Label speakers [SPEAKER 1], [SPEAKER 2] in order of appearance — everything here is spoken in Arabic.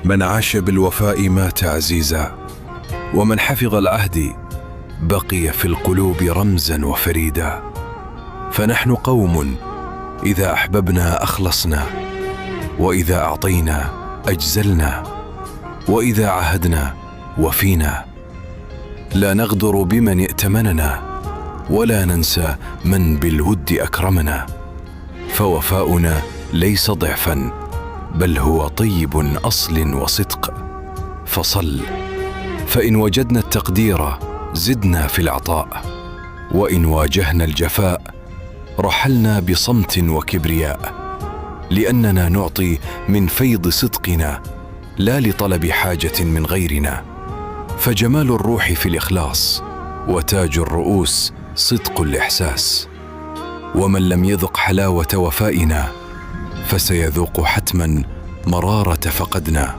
[SPEAKER 1] من عاش بالوفاء مات عزيزا، ومن حفظ العهد بقي في القلوب رمزا وفريدا. فنحن قوم إذا أحببنا أخلصنا، وإذا أعطينا أجزلنا، وإذا عهدنا وفينا. لا نغدر بمن ائتمننا، ولا ننسى من بالود أكرمنا. فوفاؤنا ليس ضعفا، بل هو طيب أصل وصدق. فصل، فإن وجدنا التقدير زدنا في العطاء، وإن واجهنا الجفاء رحلنا بصمت وكبرياء. لأننا نعطي من فيض صدقنا، لا لطلب حاجة من غيرنا. فجمال الروح في الإخلاص، وتاج الرؤوس صدق الإحساس. ومن لم يذق حلاوة وفائنا، فسيذوق حتما مرارة فقدنا.